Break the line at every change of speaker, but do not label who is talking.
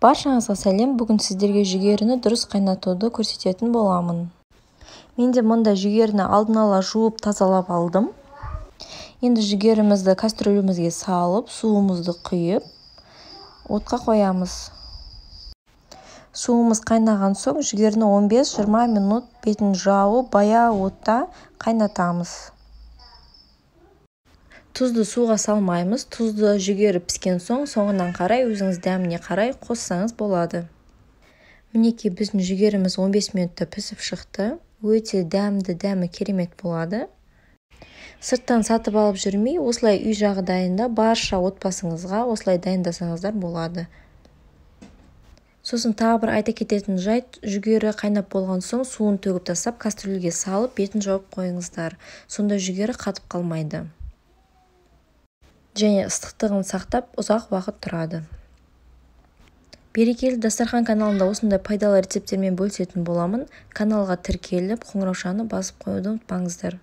Баршаңызға сәлем. Бүгін сіздерге жүгеріні дұрыс қайнатуды көрсететін боламын. Мен де мұнда жүгеріні алдын ала жуып тазалап алдым. Енді жүгерімізді кастрөлімізге салып, суымызды құйып, отқа қоямыз. Суымыз қайнаған соң жүгеріні 15-20 минут бетін жауып, баяу отта қайнатамыз. Тұзды суға салмаймыз. Тұзды жүгері піскен соң, соңынан қарай өзіңіз дәміне қарай қоссаңыз болады. Мінекей біздің жүгеріміз 15 минутта пісіп шықты. Өте дәмі керемет болады. Сырттан сатып алып жүрмей, осылай үй жағдайында барша отбасыңызға осылай дайындасаңыздар болады. Сосын тағы бір айта кететін жайт, жүгері қайнап болған соң суын төгіп тастап, кастрөлге салып, бетін жауып қойыңыздар. Сонда жүгері қатып қалмайды. Және ыстықтығын сақтап ұзақ уақыт тұрады. Берекелі дастархан каналында осындай пайдалы рецепттермен бөлісетін боламын. Каналға тіркеліп, қоңыраушаны басып қоюды ұмытпаңыздар.